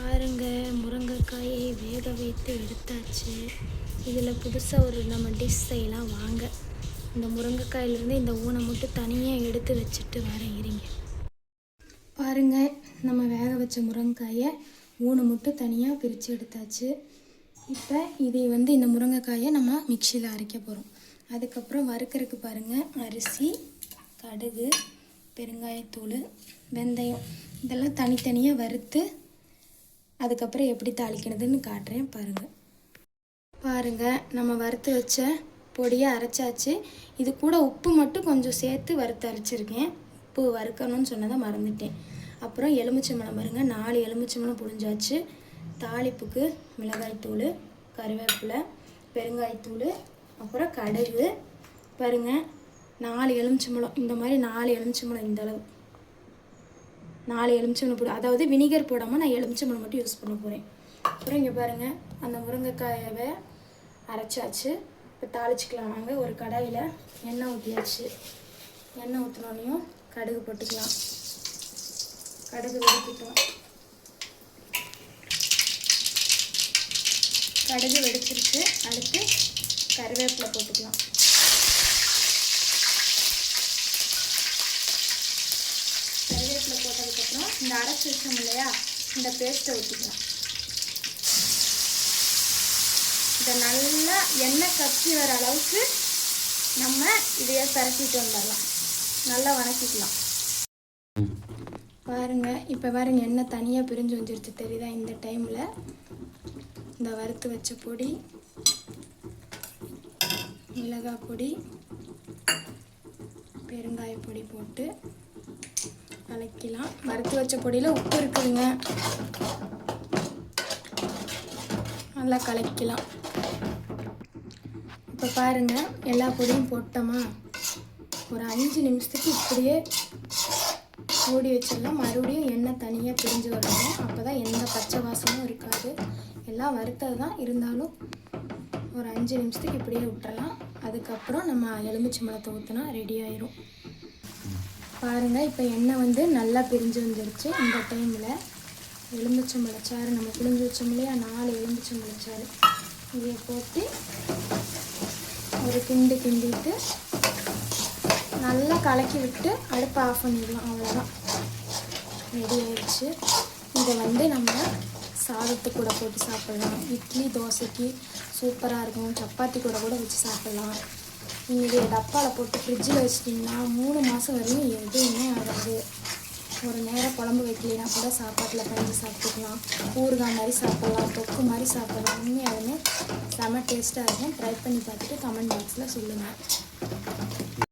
பாருங்க, முருங்கைக்காயை வேக வைத்து எடுத்தாச்சு. இதில் புதுசாக ஒரு நம்ம டிஷ் செய்யலாம் வாங்க. இந்த முருங்கைக்காயிலேருந்து இந்த ஊனை மட்டும் தனியாக எடுத்து வச்சுட்டு வரேன் இருங்க. பாருங்கள், நம்ம வேக வச்ச முருங்கைக்காயை ஊனை மட்டும் தனியாக பிரித்து எடுத்தாச்சு. இப்போ இதை இந்த முருங்கைக்காயை நம்ம மிக்சியில் அரைக்க போகிறோம். அதுக்கப்புறம் வறுக்கிறதுக்கு பாருங்கள், அரிசி, கடுகு, பெருங்காயத்தூள், வெந்தயம் இதெல்லாம் தனித்தனியாக வறுத்து அதுக்கப்புறம் எப்படி தாளிக்கிறதுன்னு காட்டுறேன் பாருங்கள். நம்ம வறுத்து வச்ச பொடியை அரைச்சாச்சு. இது கூட உப்பு மட்டும் கொஞ்சம் சேர்த்து வறுத்து அரைச்சிருக்கேன். உப்பு வறுக்கணும்னு சொன்னதை மறந்துட்டேன். அப்புறம் எலுமிச்சம்பழம் பாருங்கள், 4 எலுமிச்சம்பழம் புழிஞ்சாச்சு. தாளிப்புக்கு மிளகாய்த்தூள், கருவேப்பிலை, பெருங்காயத்தூள், அப்புறம் கடுகு பாருங்கள். 4 எலுமிச்சம்பழம், இந்த மாதிரி 4 எலுமிச்சம்பழம் இந்தளவு 4 எலுமிச்சம்பழம் போடு, அதாவது வினிகர் போடாமல் நான் எலுமிச்சம்பழம் மட்டும் யூஸ் பண்ண போகிறேன். அப்புறம் இங்கே பாருங்கள், அந்த முருங்கைக்காயை அரைச்சாச்சு. இப்போ தாளிச்சிக்கலாம் வாங்க. ஒரு கடாயில் எண்ணெய் ஊற்றியாச்சு. எண்ணெய் ஊற்றினோன்னையும் கடுகு போட்டுக்கலாம். கடுகு வெடிக்கிட்டோம். கடுகு வெடிச்சிருச்சு. அடுத்து கருவேப்பிலை போட்டுக்கலாம். கருவேப்பிலை போட்டதுக்கப்புறம் இந்த அரைச்சி வச்சோம் இல்லையா, இந்த பேஸ்ட்டை ஊற்றிக்கலாம். இதை நல்லா எண்ணெய் கச்சி வர அளவுக்கு நம்ம இதையே பரட்டிட்டு வந்துடலாம். நல்லா வணக்கிக்கலாம். பாருங்கள், இப்போ பாருங்கள், எண்ணெய் தனியாக பிரிஞ்சு வந்துடுச்சு தெரியுதா? இந்த டைமில் இந்த வறுத்து வச்ச பொடி, மிளகாய் பொடி, பெருங்காய பொடி போட்டு கலக்கலாம். வறுத்து வச்ச பொடியில் உப்பு இருக்குதுங்க, நல்லா கலக்கலாம். இப்போ பாருங்கள், எல்லா பொடியும் போட்டோமா, ஒரு 5 நிமிஷத்துக்கு இப்படியே மூடி வச்சிடலாம். மறுபடியும் எண்ணெய் தனியாக பிரிஞ்சு வரணும். அப்போ தான் எந்த பச்சை வாசமும் இருக்காது. எல்லாம் வறுத்தது தான், இருந்தாலும் ஒரு 5 நிமிஷத்துக்கு இப்படியே விட்டுறலாம். அதுக்கப்புறம் நம்ம எலுமிச்சம்பழத்தை ஊற்றினா ரெடி ஆயிரும். பாருங்கள், இப்போ எண்ணெய் நல்லா பிரிஞ்சு வந்துடுச்சு. இந்த டைமில் எலுமிச்சம்பழச்சாறு நம்ம புளிஞ்சு வச்சோம் இல்லையா, 4 எலுமிச்சம்பழச்சாறு இதை போட்டு ஒரு கிண்டிட்டு நல்லா கலக்கி விட்டு அடுப்பை ஆஃப் பண்ணிடலாம். அவ்வளோதான், ரெடி ஆயிடுச்சு. இதை நம்ம சாதத்து கூட போட்டு சாப்பிட்லாம். இட்லி, தோசைக்கு சூப்பராக இருக்கும். சப்பாத்தி கூட வச்சு சாப்பிட்லாம். நீங்கள் டப்பாவில் போட்டு ஃப்ரிட்ஜில் வச்சிட்டிங்கன்னா 3 மாதம் வரையும் எதுவுமே ஆகாது. ஒரு நேரம் குழம்பு வைக்கலைன்னா கூட சாப்பாட்டில் கலந்து சாப்பிட்டுக்கலாம். ஊறுகாய் மாதிரி சாப்பிட்லாம், தொக்கு மாதிரி சாப்பிட்லாம். உண்மையாலுமே செம்ம டேஸ்ட்டாக இருக்கும். ட்ரை பண்ணி பார்த்துட்டு கமெண்ட் பாக்ஸில் சொல்லுங்கள்.